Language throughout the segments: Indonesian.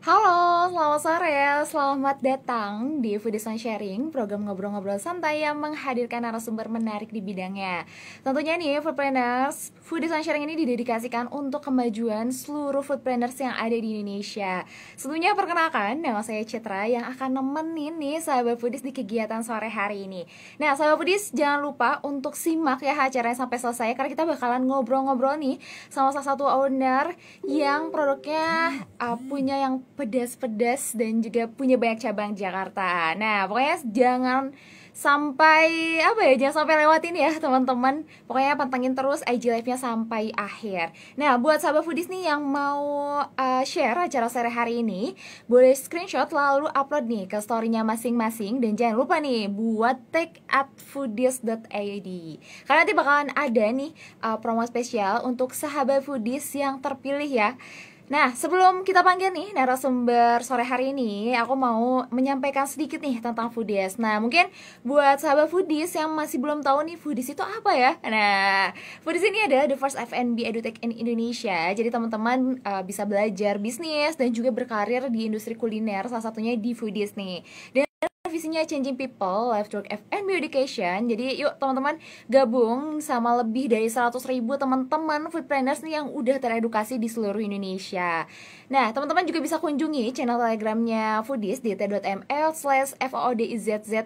Halo, selamat sore, selamat datang di Foodies and Sharing, program ngobrol-ngobrol santai yang menghadirkan narasumber menarik di bidangnya. Tentunya nih, Foodpreneurs, Foodies and Sharing ini didedikasikan untuk kemajuan seluruh foodpreneurs yang ada di Indonesia. Tentunya perkenalkan, nama saya Citra yang akan nemenin nih sahabat Foodies di kegiatan sore hari ini. Nah, sahabat Foodies, jangan lupa untuk simak ya acaranya sampai selesai, karena kita bakalan ngobrol-ngobrol nih sama salah satu owner yang produknya punya yang pedas-pedas dan juga punya banyak cabang di Jakarta. Nah, pokoknya jangan sampai lewatin ya teman-teman. Pokoknya pantengin terus IG live-nya sampai akhir. Nah, buat sahabat foodies nih yang mau share acara sore hari ini, boleh screenshot lalu upload nih ke story-nya masing-masing. Dan jangan lupa nih buat tag @foodies.id, karena nanti bakalan ada nih promo spesial untuk sahabat foodies yang terpilih ya. Nah, sebelum kita panggil nih narasumber sore hari ini, aku mau menyampaikan sedikit nih tentang Foodies. Nah, mungkin buat sahabat Foodies yang masih belum tahu nih Foodies itu apa ya? Nah, Foodies ini adalah the first F&B edutech in Indonesia. Jadi teman-teman bisa belajar bisnis dan juga berkarir di industri kuliner, salah satunya di Foodies nih. Dan visinya changing people, life through F&B education. Jadi yuk teman-teman gabung sama lebih dari 100.000 teman-teman foodplanners nih yang udah teredukasi di seluruh Indonesia. Nah, teman-teman juga bisa kunjungi channel telegramnya Foodies di t.ml/foodizzid.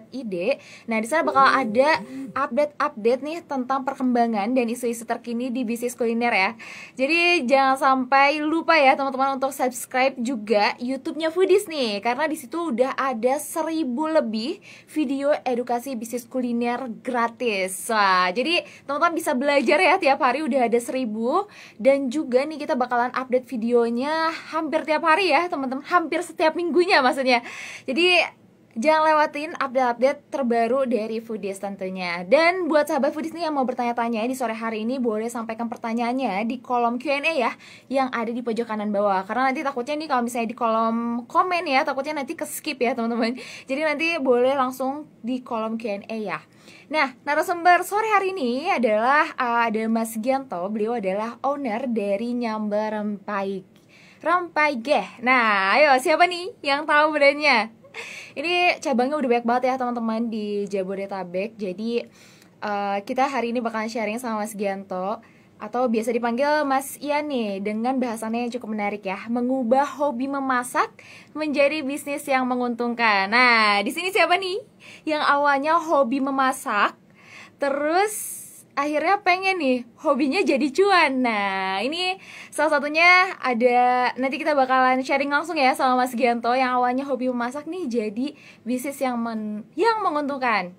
Nah, di sana bakal ada update-update nih tentang perkembangan dan isu-isu terkini di bisnis kuliner ya. Jadi jangan sampai lupa ya teman-teman untuk subscribe juga YouTube-nya Foodies nih, karena di situ udah ada 1.000 lebih video edukasi bisnis kuliner gratis. Wah, jadi teman-teman bisa belajar ya tiap hari, udah ada 1.000. Dan juga nih kita bakalan update videonya hampir tiap hari ya teman-teman, hampir setiap minggunya maksudnya. Jadi jangan lewatin update-update terbaru dari Foodies tentunya. Dan buat sahabat Foodies nih yang mau bertanya-tanya di sore hari ini, boleh sampaikan pertanyaannya di kolom Q&A ya, yang ada di pojok kanan bawah. Karena nanti takutnya nih kalau misalnya di kolom komen ya, takutnya nanti ke skip ya teman-teman. Jadi nanti boleh langsung di kolom Q&A ya. Nah, narasumber sore hari ini adalah ada Mas Gianto. Beliau adalah owner dari Nyamber Rempeyek. Nah, ayo siapa nih yang tahu brandnya? Ini cabangnya udah banyak banget ya teman-teman di Jabodetabek. Jadi kita hari ini bakalan sharing sama Mas Gianto, atau biasa dipanggil Mas Ian nih, dengan bahasannya yang cukup menarik ya, mengubah hobi memasak menjadi bisnis yang menguntungkan. Nah, di sini siapa nih yang awalnya hobi memasak, terus akhirnya pengen nih hobinya jadi cuan. Nah, ini salah satunya ada, nanti kita bakalan sharing langsung ya sama Mas Gianto yang awalnya hobi memasak nih jadi bisnis yang menguntungkan.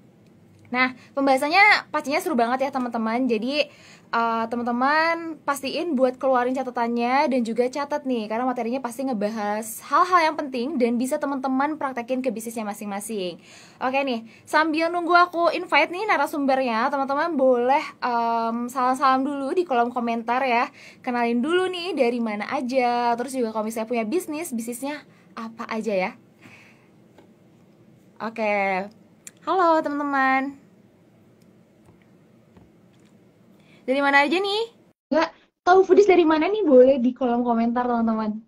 Nah, pembahasannya pastinya seru banget ya teman-teman. Jadi teman-teman pastiin buat keluarin catatannya dan juga catat nih, karena materinya pasti ngebahas hal-hal yang penting dan bisa teman-teman praktekin ke bisnisnya masing-masing. Oke nih, sambil nunggu aku invite nih narasumbernya, teman-teman boleh salam-salam dulu di kolom komentar ya. Kenalin dulu nih dari mana aja, terus juga kalau misalnya punya bisnisnya apa aja ya. Oke, halo teman-teman. Dari mana aja nih? Nggak tahu Foodies dari mana nih? Boleh di kolom komentar teman-teman.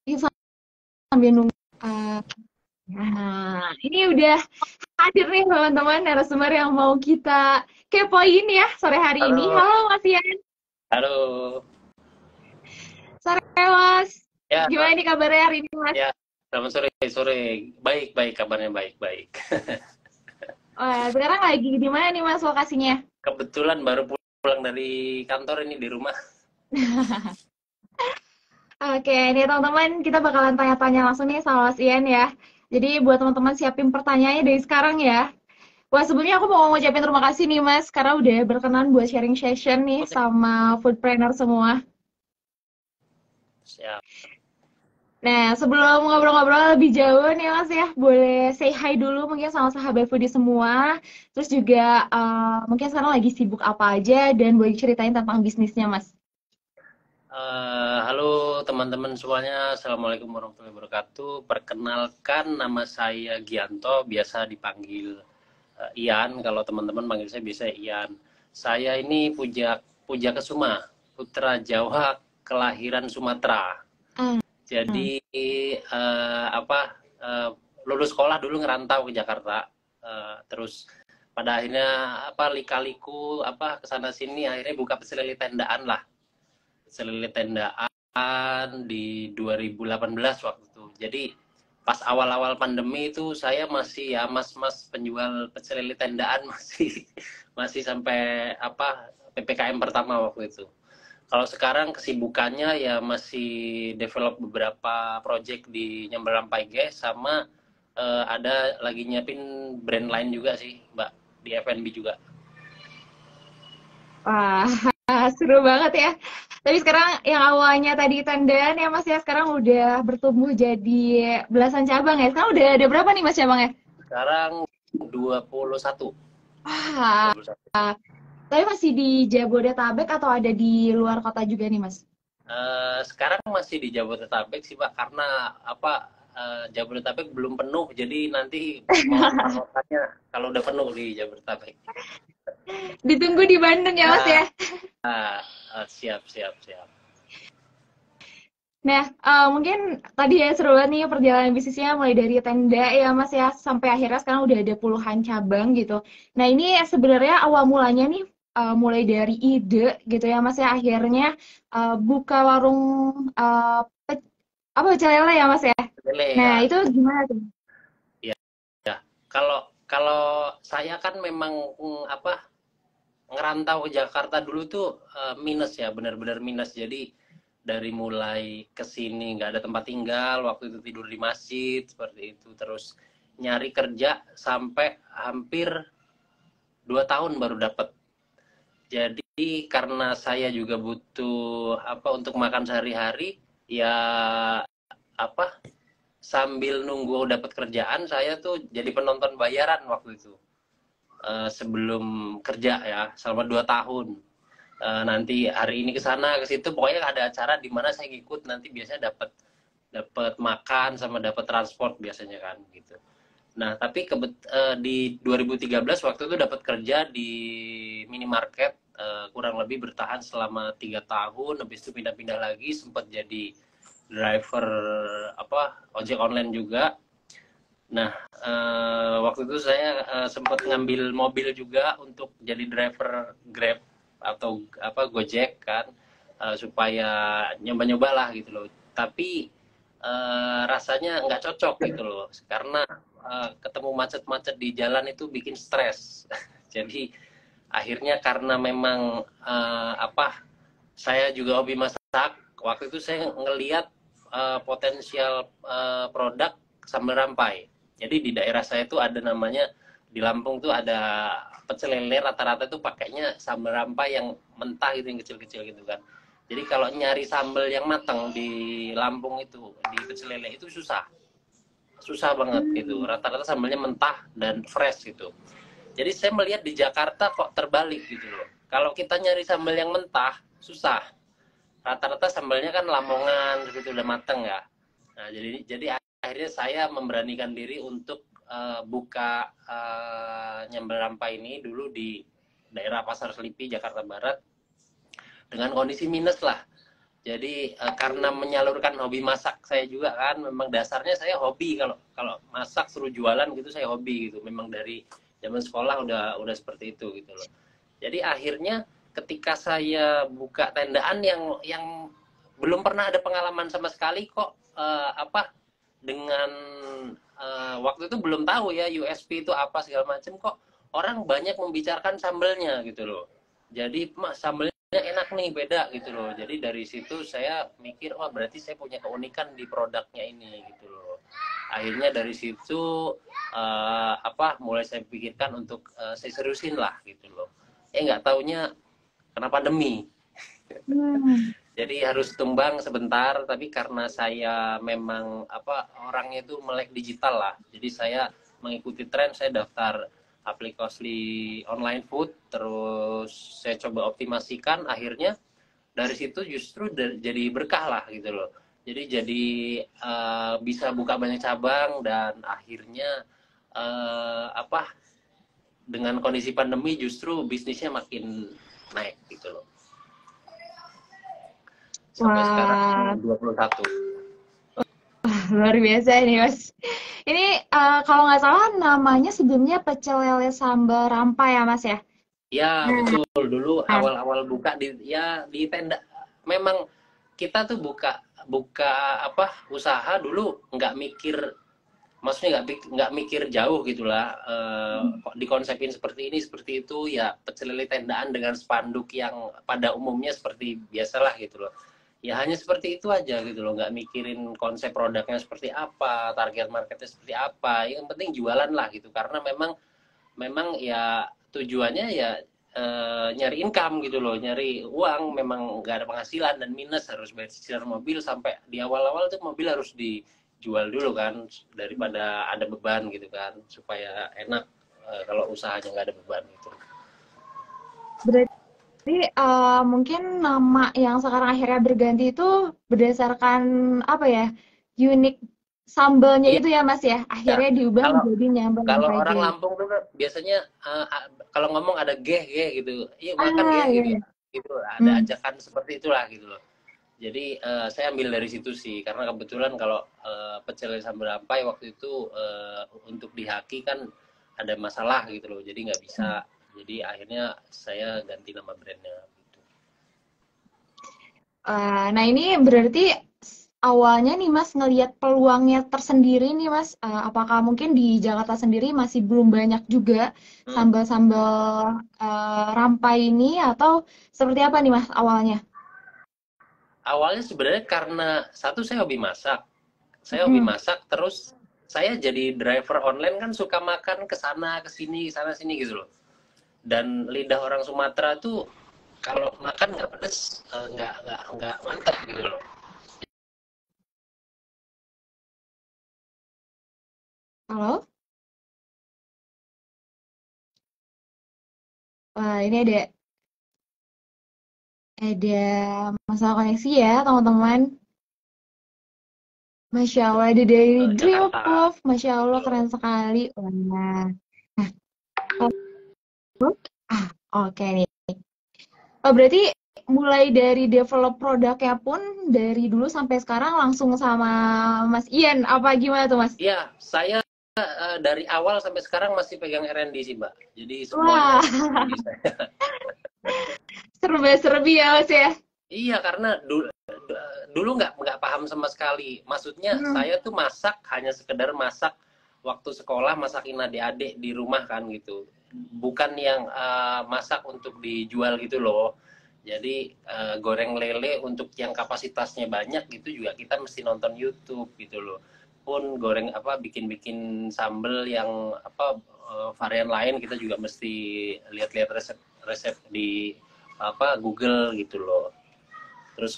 Ini sambil nunggu. Nah, ini udah hadir nih teman-teman narasumber yang mau kita kepoin ya sore hari ini. Halo Mas Ian. Halo. Sore Mas. Ya. Gimana nih kabarnya hari ini Mas? Ya, selamat sore. Baik, kabarnya baik. Wah, sekarang lagi di mana nih Mas lokasinya? Kebetulan baru pulang dari kantor ini, di rumah. Oke, nih teman-teman, kita bakalan tanya-tanya langsung nih sama Mas Ian ya. Jadi buat teman-teman siapin pertanyaannya dari sekarang ya. Wah, sebelumnya aku mau ngucapin terima kasih nih Mas, karena udah berkenan buat sharing session nih sama foodpreneur semua. Siap. Nah, sebelum ngobrol-ngobrol lebih jauh nih Mas ya, boleh say hi dulu mungkin sama sahabat foodie semua. Terus juga mungkin sekarang lagi sibuk apa aja dan boleh ceritain tentang bisnisnya Mas. Halo teman-teman semuanya, Assalamualaikum warahmatullahi wabarakatuh. Perkenalkan, nama saya Gianto, biasa dipanggil Ian. Kalau teman-teman panggil saya biasa Ian. Saya ini Puja Kesuma, putra Jawa kelahiran Sumatera. Hmm. Jadi apa lulus sekolah dulu ngerantau ke Jakarta, terus pada akhirnya apa lika-liku apa kesana sini akhirnya buka pecel lele tendaan lah, pecel lele tendaan di 2018 waktu itu. Jadi pas awal-awal pandemi itu saya masih ya mas-mas penjual pecel lele tendaan masih masih sampai apa PPKM pertama waktu itu. Kalau sekarang kesibukannya ya masih develop beberapa project di Nyamber Rampai guys, sama ada lagi nyiapin brand lain juga sih, Mbak, di F&B juga. Wah, seru banget ya. Tapi sekarang yang awalnya tadi tendaan ya Mas ya, sekarang udah bertumbuh jadi belasan cabang ya. Sekarang udah ada berapa nih Mas cabangnya? Sekarang 21. Wah, 21. tapi masih di Jabodetabek atau ada di luar kota juga nih Mas? Sekarang masih di Jabodetabek sih, Pak, karena apa Jabodetabek belum penuh, jadi nanti mau promotanya kalau udah penuh di Jabodetabek. Ditunggu di Bandung ya Mas Ah, ya. siap, siap, siap. Nah, mungkin tadi ya seru banget nih perjalanan bisnisnya mulai dari tenda ya Mas ya sampai akhirnya sekarang udah ada puluhan cabang gitu. Nah, ini sebenarnya awal mulanya nih mulai dari ide gitu ya Mas ya akhirnya buka warung uh, pe- apa pecel lele ya Mas ya. Lele Nah, ya. itu gimana tuh? Ya, ya. Kalau kalau saya kan memang apa ngerantau ke Jakarta dulu tuh minus ya, benar-benar minus. Jadi dari mulai ke sini nggak ada tempat tinggal, waktu itu tidur di masjid seperti itu. Terus nyari kerja sampai hampir 2 tahun baru dapat. Jadi karena saya juga butuh apa untuk makan sehari-hari, ya apa sambil nunggu dapat kerjaan saya tuh jadi penonton bayaran waktu itu. Sebelum kerja ya selama 2 tahun. Nanti hari ini ke sana ke situ pokoknya ada acara di mana saya ngikut, nanti biasanya dapat dapat makan sama dapat transport biasanya kan gitu. Nah, tapi di 2013 waktu itu dapat kerja di minimarket, kurang lebih bertahan selama 3 tahun, habis itu pindah-pindah lagi, sempat jadi driver apa ojek online juga. Nah, waktu itu saya sempat ngambil mobil juga untuk jadi driver Grab atau apa Gojek kan, supaya nyoba-nyoba lah gitu loh. Tapi rasanya nggak cocok gitu loh, karena ketemu macet-macet di jalan itu bikin stres. Jadi akhirnya karena memang apa saya juga hobi masak, waktu itu saya ngelihat potensial produk sambal rampai. Jadi di daerah saya itu ada namanya, di Lampung tuh ada pecel lele rata-rata tuh pakainya sambal rampai yang mentah gitu, yang kecil-kecil gitu kan. Jadi kalau nyari sambal yang matang di Lampung itu, di pecel lele itu susah. Susah banget gitu. Hmm. Rata-rata sambalnya mentah dan fresh gitu. Jadi saya melihat di Jakarta kok terbalik gitu loh. Kalau kita nyari sambal yang mentah, susah. Rata-rata sambalnya kan lamongan gitu udah mateng ya. Nah, jadi akhirnya saya memberanikan diri untuk buka nyambel rampai ini dulu di daerah Pasar Selipi, Jakarta Barat, dengan kondisi minus lah. Jadi karena menyalurkan hobi masak saya juga kan, memang dasarnya saya hobi, kalau kalau masak suruh jualan gitu saya hobi gitu. Memang dari zaman sekolah udah seperti itu gitu loh. Jadi akhirnya ketika saya buka tendaan yang belum pernah ada pengalaman sama sekali kok, apa dengan waktu itu belum tahu ya USP itu apa segala macam, kok orang banyak membicarakan sambelnya gitu loh. Jadi mas sambelnya enak nih, beda gitu loh. Jadi dari situ saya mikir, wah berarti saya punya keunikan di produknya ini gitu loh. Akhirnya dari situ apa mulai saya pikirkan untuk saya seriusin lah gitu loh. Nggak taunya kena pandemi. Hmm. Jadi harus tumbang sebentar, tapi karena saya memang apa orangnya itu melek digital lah. Jadi saya mengikuti tren, saya daftar aplikasi online food, terus saya coba optimasikan, akhirnya dari situ justru jadi berkah lah gitu loh. Jadi bisa buka banyak cabang, dan akhirnya apa dengan kondisi pandemi justru bisnisnya makin naik gitu loh. Sampai sekarang Wah, 21. luar biasa ini Mas. Ini kalau nggak salah namanya sebelumnya pecel lele sambal rampai ya Mas ya? Ya, Nah, betul. Dulu awal-awal buka di tenda. Memang kita tuh buka buka apa usaha dulu nggak mikir, maksudnya nggak mikir jauh gitulah. Kok dikonsepin seperti itu ya, pecel lele tendaan dengan spanduk yang pada umumnya seperti biasalah gitu loh. Ya hanya seperti itu aja gitu loh, nggak mikirin konsep produknya seperti apa, target marketnya seperti apa. Yang penting jualan lah gitu, karena memang memang ya tujuannya ya nyari income gitu loh, nyari uang. Memang nggak ada penghasilan dan minus, harus bayar cicilan mobil. Sampai di awal-awal tuh mobil harus dijual dulu kan, daripada ada beban gitu kan, supaya enak kalau usahanya nggak ada beban gitu. berarti mungkin nama yang sekarang akhirnya berganti itu berdasarkan apa ya? Unik sambalnya Iya, itu ya Mas ya. Akhirnya diubah kalau menjadi nyambal kalau rampai orang gay. Lampung tuh biasanya kalau ngomong ada geh geh gitu, iya makan Ah, geh iya, gitu iya. ya, gitu ada Hmm. ajakan seperti itulah gitu loh. Jadi saya ambil dari situ sih, karena kebetulan kalau pecel sambal rampai waktu itu untuk di Haki kan ada masalah gitu loh, jadi nggak bisa. Jadi akhirnya saya ganti nama brandnya gitu. Nah ini berarti awalnya nih Mas ngelihat peluangnya tersendiri nih Mas, apakah mungkin di Jakarta sendiri masih belum banyak juga Hmm. sambal-sambal rampai ini atau seperti apa nih Mas awalnya? Awalnya sebenarnya karena satu, saya hobi Mm-mm. masak, terus saya jadi driver online kan, suka makan ke sana sini gitu loh. Dan lidah orang Sumatera tuh kalau makan nggak pedes, nggak mantap gitu loh. Halo? Wah ini ada masalah koneksi ya teman-teman. Masya Allah ada dari Dream of Jakarta Love, Masya Allah gitu loh. keren sekali. Wah. Nah, ah oke nih. Oh, berarti mulai dari develop produknya pun dari dulu sampai sekarang langsung sama Mas Ian apa gimana tuh Mas? Iya, saya dari awal sampai sekarang masih pegang R&D sih, Mbak. Jadi semuanya Wah, R&D saya. serba-serbi ya Mas ya. Iya, karena dulu nggak paham sama sekali. Maksudnya Hmm, saya tuh masak hanya sekedar masak waktu sekolah, masakin adik-adik di rumah kan gitu. Bukan yang masak untuk dijual gitu loh. Jadi goreng lele untuk yang kapasitasnya banyak gitu juga kita mesti nonton YouTube gitu loh. Pun goreng apa, bikin-bikin sambel yang apa, varian lain kita juga mesti lihat-lihat resep di apa Google gitu loh. Terus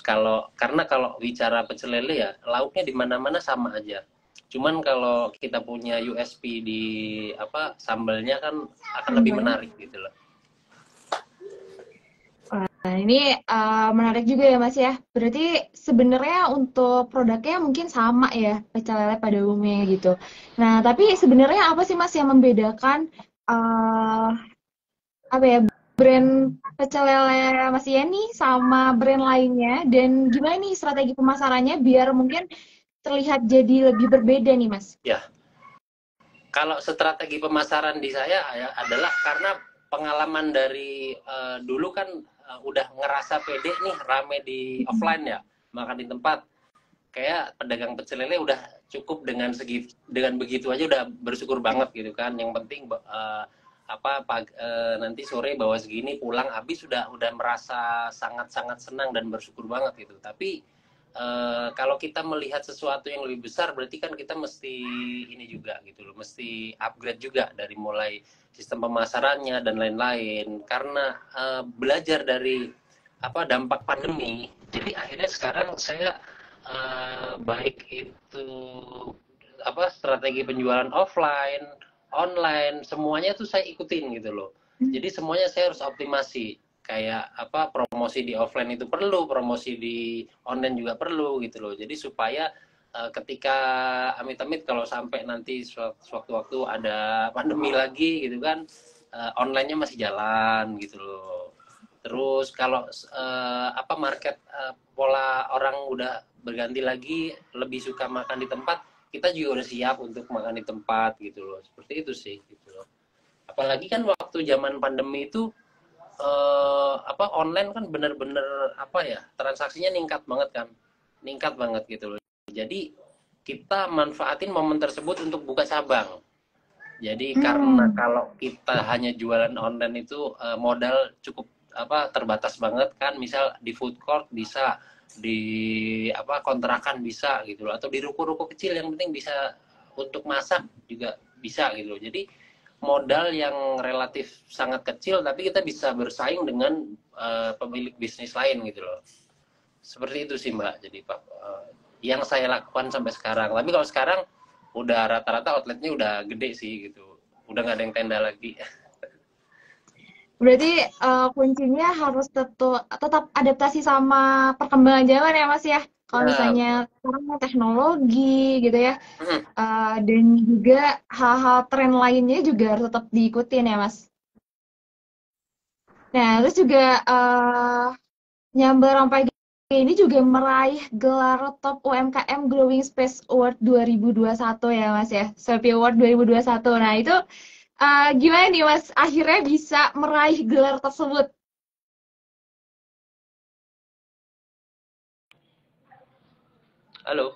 karena kalau bicara pecel lele ya lauknya di mana-mana sama aja. Cuman kalau kita punya USP di apa sambalnya kan akan lebih sambalnya. menarik gitu loh. Nah, ini menarik juga ya Mas ya. Berarti sebenarnya untuk produknya mungkin sama ya pecel lele pada umumnya gitu. Nah, tapi sebenarnya apa sih Mas yang membedakan eh apa ya brand pecel lele Mas Yani sama brand lainnya dan gimana nih strategi pemasarannya biar mungkin terlihat jadi lebih berbeda nih Mas? Ya, kalau strategi pemasaran di saya ya adalah karena pengalaman dari dulu kan udah ngerasa pede nih, rame di offline ya, makan di tempat. Kayak pedagang pecel lele udah cukup dengan begitu aja udah bersyukur banget gitu kan. Yang penting nanti sore bawa segini pulang habis, udah merasa sangat-sangat senang dan bersyukur banget gitu. Tapi kalau kita melihat sesuatu yang lebih besar, berarti kan kita mesti ini juga gitu loh, mesti upgrade juga dari mulai sistem pemasarannya dan lain-lain. Karena belajar dari apa dampak pandemi, jadi akhirnya sekarang saya baik itu apa strategi penjualan offline, online, semuanya tuh saya ikutin gitu loh. Jadi semuanya saya harus optimasi. Kayak apa promosi di offline itu perlu, promosi di online juga perlu gitu loh. Jadi supaya ketika amit-amit kalau sampai nanti sewaktu-waktu ada pandemi lagi gitu kan, online-nya masih jalan gitu loh. Terus kalau apa market pola orang udah berganti lagi, lebih suka makan di tempat, kita juga udah siap untuk makan di tempat gitu loh. Seperti itu sih gitu loh. Apalagi kan waktu zaman pandemi itu online kan bener-bener transaksinya ningkat banget gitu loh. Jadi kita manfaatin momen tersebut untuk buka cabang. Jadi karena kalau kita hanya jualan online itu modal cukup terbatas banget kan, misal di food court bisa, di kontrakan bisa gitu loh, atau di ruko-ruko kecil yang penting bisa untuk masak juga bisa gitu loh. Jadi modal yang relatif sangat kecil tapi kita bisa bersaing dengan pemilik bisnis lain gitu loh. Seperti itu sih Mbak. Jadi Pak, yang saya lakukan sampai sekarang. Tapi kalau sekarang udah rata-rata outletnya udah gede sih gitu, udah nggak ada yang tenda lagi. Berarti kuncinya harus tetap adaptasi sama perkembangan zaman ya Mas ya. Kalau Ya, misalnya betul. sekarang teknologi gitu ya, dan juga hal-hal tren lainnya juga harus tetap diikutin ya Mas. Nah, terus juga Nyambar Rampai ini juga meraih gelar Top UMKM Growing Space Award 2021 ya Mas ya, Shopee Award 2021. Nah itu gimana nih Mas akhirnya bisa meraih gelar tersebut? Halo,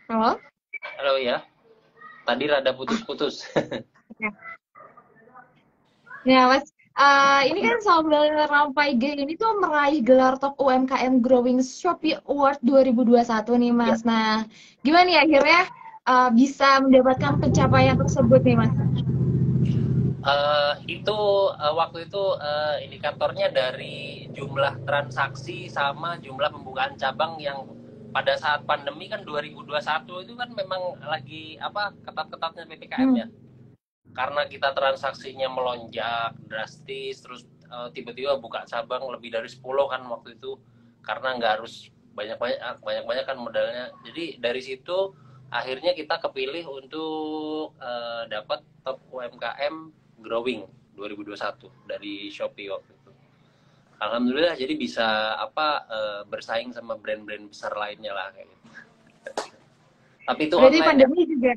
Halo? halo ya. Tadi rada putus-putus. Ya. Nah Mas, ini kan Sambal Rampai ini tuh meraih gelar Top UMKM Growing Shopee Award 2021 nih Ya, Mas. Nah, gimana nih akhirnya bisa mendapatkan pencapaian tersebut nih Mas? itu waktu itu indikatornya dari jumlah transaksi sama jumlah pembukaan cabang yang pada saat pandemi kan 2021 itu kan memang lagi ketat-ketatnya PPKM Hmm. ya. Karena kita transaksinya melonjak drastis, terus tiba-tiba buka cabang lebih dari 10 kan waktu itu, karena nggak harus banyak-banyak kan modalnya. Jadi dari situ akhirnya kita kepilih untuk dapat top UMKM Growing 2021 dari Shopee waktu itu. Alhamdulillah jadi bisa bersaing sama brand-brand besar lainnya lah kayak gitu. Tapi itu Berarti online ya. pandemi juga,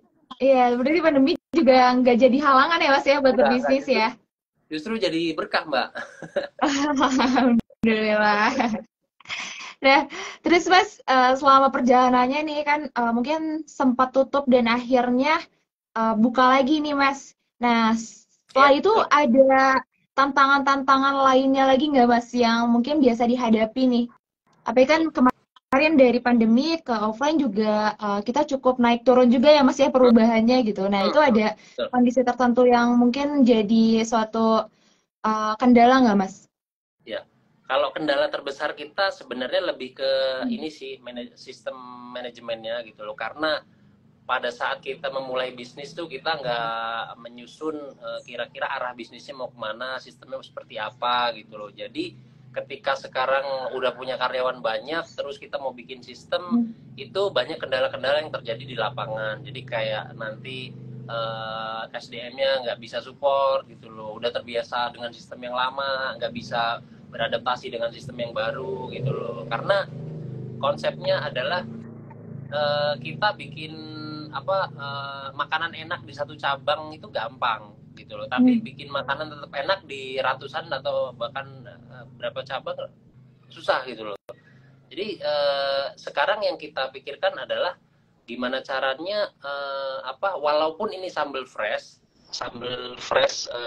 iya, berarti pandemi juga nggak jadi halangan ya Mas ya buat Enggak, berbisnis justru ya. justru jadi berkah, Mbak. Alhamdulillah. Nah, terus Mas, selama perjalanannya nih kan mungkin sempat tutup dan akhirnya buka lagi nih Mas. Nah, setelah Ya, itu betul. ada tantangan-tantangan lainnya lagi nggak Mas yang mungkin biasa dihadapi nih? Tapi kan kemarin dari pandemi ke offline juga kita cukup naik turun juga ya Mas ya perubahannya gitu. Nah, itu ada Betul. kondisi tertentu yang mungkin jadi suatu kendala nggak Mas? Ya. Kalau kendala terbesar kita sebenarnya lebih ke Hmm. ini sih sistem manajemennya gitu loh. Karena pada saat kita memulai bisnis tuh kita nggak menyusun kira-kira arah bisnisnya mau kemana, sistemnya seperti apa gitu loh. Jadi ketika sekarang udah punya karyawan banyak, terus kita mau bikin sistem, itu banyak kendala-kendala yang terjadi di lapangan. Jadi kayak nanti SDM-nya nggak bisa support gitu loh. Udah terbiasa dengan sistem yang lama, nggak bisa beradaptasi dengan sistem yang baru gitu loh. Karena konsepnya adalah kita bikin makanan enak di satu cabang itu gampang gitu loh, tapi Hmm. bikin makanan tetap enak di ratusan atau bahkan berapa cabang susah gitu loh. Jadi sekarang yang kita pikirkan adalah gimana caranya walaupun ini sambal fresh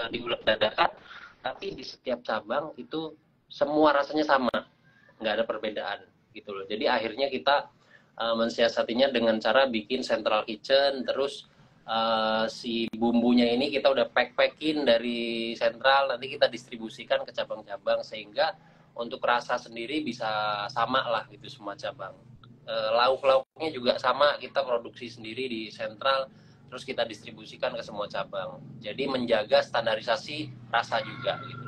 diulek dadakan, tapi di setiap cabang itu semua rasanya sama, nggak ada perbedaan gitu loh. Jadi akhirnya kita mensiasatinya dengan cara bikin central kitchen, terus si bumbunya ini kita udah pack-packin dari sentral, nanti kita distribusikan ke cabang-cabang sehingga untuk rasa sendiri bisa sama lah gitu semua cabang. Lauk-lauknya juga sama, kita produksi sendiri di sentral, terus kita distribusikan ke semua cabang. Jadi menjaga standarisasi rasa juga gitu.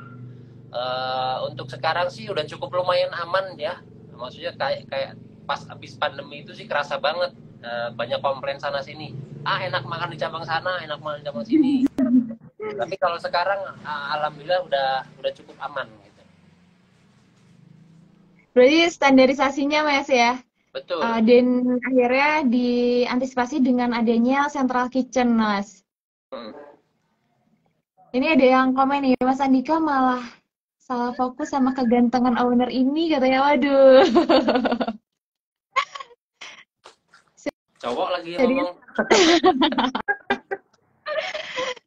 Untuk sekarang sih udah cukup lumayan aman ya. Maksudnya kayak pas habis pandemi itu sih kerasa banget, banyak komplain sana sini. Ah, enak makan di cabang sana, enak makan di cabang sini. Tapi kalau sekarang alhamdulillah udah cukup aman gitu. Berarti standarisasinya Mas ya. Betul. Dan akhirnya diantisipasi dengan adanya central kitchen, Mas. Hmm. Ini ada yang komen nih, Mas Andika malah salah fokus sama kegantengan owner ini katanya. Waduh. Cowok lagi yang Serius. ngomong.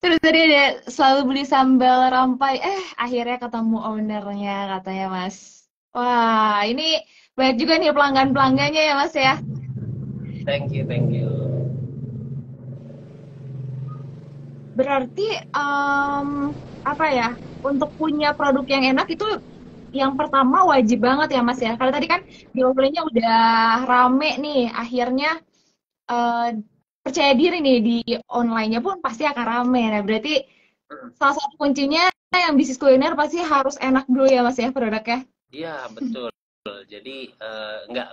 Terus tadi ada selalu beli sambal rampai. Akhirnya ketemu ownernya katanya, Mas. Wah, ini banyak juga nih pelanggan-pelanggannya ya, Mas ya. Thank you, thank you. Berarti apa ya? Untuk punya produk yang enak itu yang pertama wajib banget ya Mas ya. Kalau tadi kan di offline-nya udah rame nih, akhirnya eh, percaya diri nih di online-nya pun pasti akan rame. Nah, berarti Hmm. salah satu kuncinya yang bisnis kuliner pasti harus enak dulu ya Mas ya produknya. Iya, betul. Jadi nggak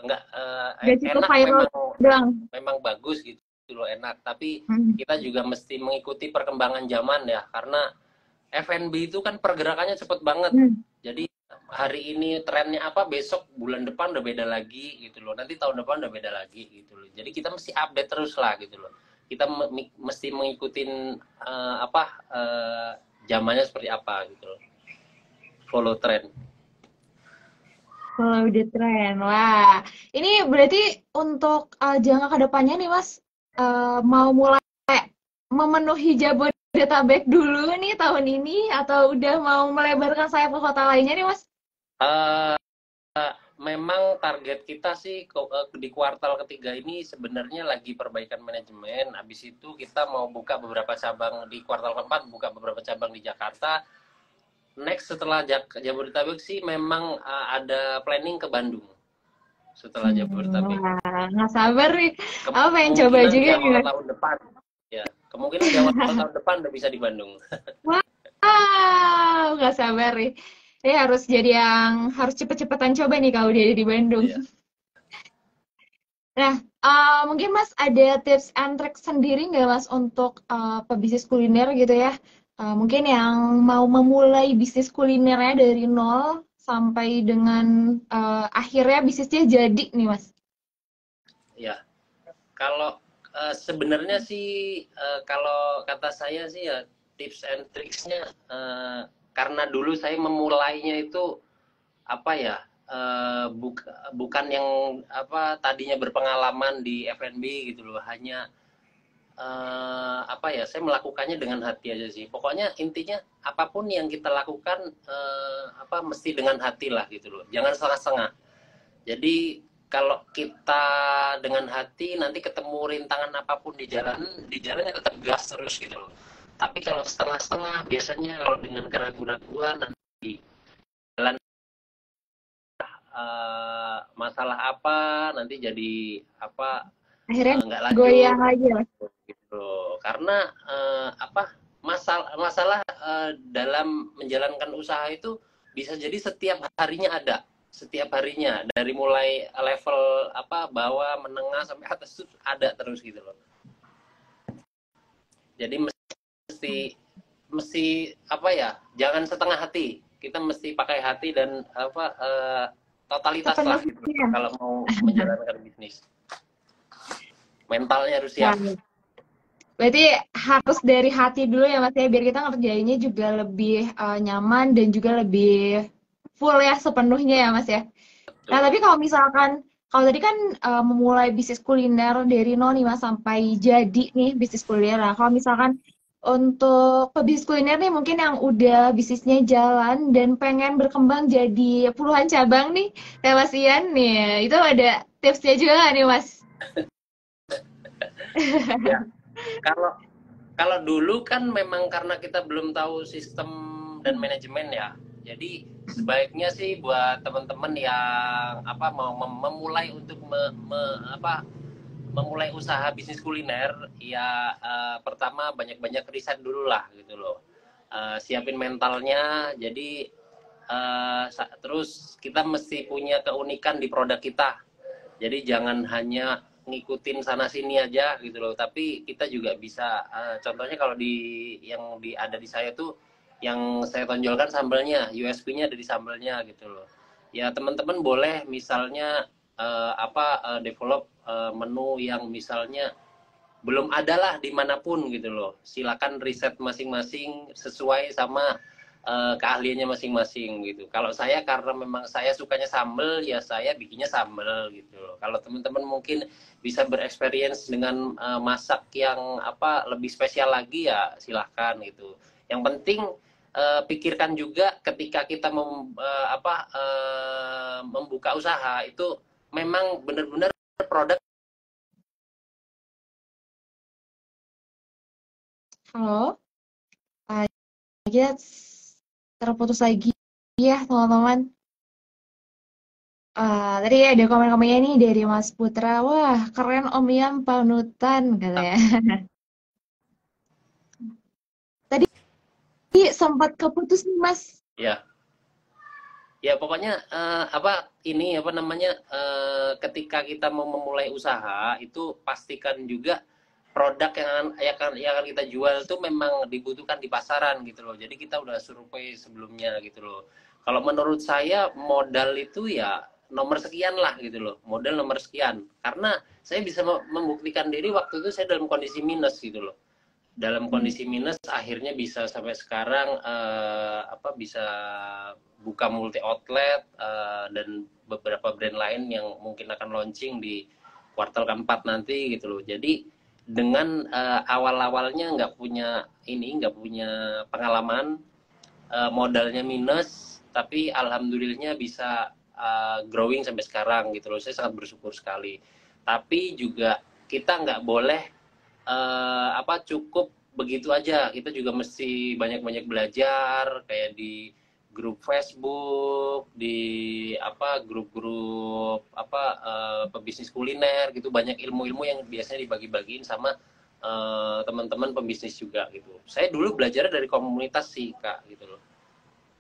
Gak cukup enak viral memang doang. memang bagus gitu loh, enak. Tapi Hmm. kita juga mesti mengikuti perkembangan zaman ya, karena F&B itu kan pergerakannya cepet banget. Hmm. Jadi hari ini trennya apa, besok bulan depan udah beda lagi gitu loh. Nanti tahun depan udah beda lagi gitu loh. Jadi kita mesti update terus lah gitu loh. Kita mesti mengikuti apa zamannya seperti apa gitu loh. Follow trend. Kalau udah tren, wah. Ini berarti untuk jangka ke depannya nih Mas, mau mulai memenuhi Jabodetabek dulu nih tahun ini atau udah mau melebarkan sayap ke kota lainnya nih Mas? Uh, Memang target kita sih di kuartal ketiga ini sebenarnya lagi perbaikan manajemen. Habis itu kita mau buka beberapa cabang di kuartal keempat, buka beberapa cabang di Jakarta. Next setelah Jabodetabek sih memang ada planning ke Bandung setelah Jabodetabek. Wah, nggak sabar nih. Apa pengen coba Kemungkinan di juga nih awal Mas. tahun depan. Ya, kemungkinan di awal tahun depan udah bisa di Bandung. Wow, nggak sabar nih. Ini harus jadi yang harus cepet-cepetan coba nih kalau dia ada di Bandung. Iya. Nah, mungkin Mas ada tips and trick sendiri nggak Mas untuk pebisnis kuliner gitu ya? Mungkin yang mau memulai bisnis kulinernya dari nol sampai dengan akhirnya bisnisnya jadi nih Mas. Ya, kalau sebenarnya sih kalau kata saya sih ya tips and tricksnya karena dulu saya memulainya itu apa ya bukan yang apa tadinya berpengalaman di F&B gitu loh, hanya apa ya, saya melakukannya dengan hati aja sih. Pokoknya intinya apapun yang kita lakukan apa mesti dengan hati lah gitu loh, jangan setengah-setengah. Jadi kalau kita dengan hati nanti ketemu rintangan apapun di jalannya tetap gas terus gitu loh. Tapi kalau setengah-setengah biasanya kalau dengan keraguan-keraguan nanti jalan masalah apa nanti jadi apa Akhirnya nggak goyang lanjut lagi Mas. gitu. Karena apa masalah dalam menjalankan usaha itu bisa jadi setiap harinya ada, setiap harinya dari mulai level apa bawah menengah sampai atas itu ada terus gitu loh. Jadi mesti mesti apa ya, jangan setengah hati, kita mesti pakai hati dan apa totalitas lah gitu Sepenuhnya. kalau mau menjalankan bisnis, mentalnya harus siap. Nah, berarti harus dari hati dulu ya Mas ya, biar kita ngerjainnya juga lebih nyaman dan juga lebih full ya sepenuhnya ya Mas ya. Nah, Betul. tapi kalau misalkan, kalau tadi kan memulai bisnis kuliner dari nol nih Mas sampai jadi nih bisnis kuliner. Nah, kalau misalkan untuk pebisnis kuliner nih mungkin yang udah bisnisnya jalan dan pengen berkembang jadi puluhan cabang nih, kayak Mas Ian nih, itu ada tipsnya juga nggak nih Mas? Ya, kalau kalau dulu kan memang karena kita belum tahu sistem dan manajemen ya. Jadi sebaiknya sih buat teman-teman yang apa mau memulai untuk apa memulai usaha bisnis kuliner ya pertama banyak-banyak riset dulu lah gitu loh. Siapin mentalnya. Jadi terus kita mesti punya keunikan di produk kita. Jadi jangan hanya ngikutin sana sini aja gitu loh, tapi kita juga bisa contohnya kalau di yang ada di saya tuh yang saya tonjolkan sambalnya, USP-nya ada di sambalnya gitu loh. ya teman-teman boleh misalnya develop menu yang misalnya belum ada lah dimanapun gitu loh. Silakan riset masing-masing sesuai sama keahliannya masing-masing gitu. Kalau saya karena memang saya sukanya sambel, ya saya bikinnya sambel gitu loh. Kalau teman-teman mungkin bisa bereksperience dengan masak yang lebih spesial lagi, ya silahkan gitu. Yang penting pikirkan juga ketika kita membuka usaha itu memang benar-benar produk. Halo, kita terputus lagi ya teman-teman. Tadi ada komen-komennya nih dari Mas Putra. Wah, keren Om Yam panutan katanya. Tadi sempat keputus nih Mas. Ya, ya pokoknya ketika kita mau memulai usaha itu pastikan juga produk yang akan kita jual itu memang dibutuhkan di pasaran gitu loh. Jadi kita udah survei sebelumnya gitu loh. Kalau menurut saya modal itu ya nomor sekian lah gitu loh. Modal nomor sekian. Karena saya bisa membuktikan diri waktu itu saya dalam kondisi minus gitu loh. Dalam kondisi minus akhirnya bisa sampai sekarang bisa buka multi outlet dan beberapa brand lain yang mungkin akan launching di kuartal keempat nanti gitu loh. Jadi dengan awal-awalnya nggak punya pengalaman, modalnya minus, tapi alhamdulillahnya bisa growing sampai sekarang gitu loh. Saya sangat bersyukur sekali. Tapi juga kita nggak boleh cukup begitu aja. Kita juga mesti banyak-banyak belajar kayak di grup Facebook, di grup-grup pebisnis kuliner gitu, banyak ilmu-ilmu yang biasanya dibagi-bagiin sama teman-teman pembisnis juga gitu. Saya dulu belajar dari komunitas sih Kak gitu loh.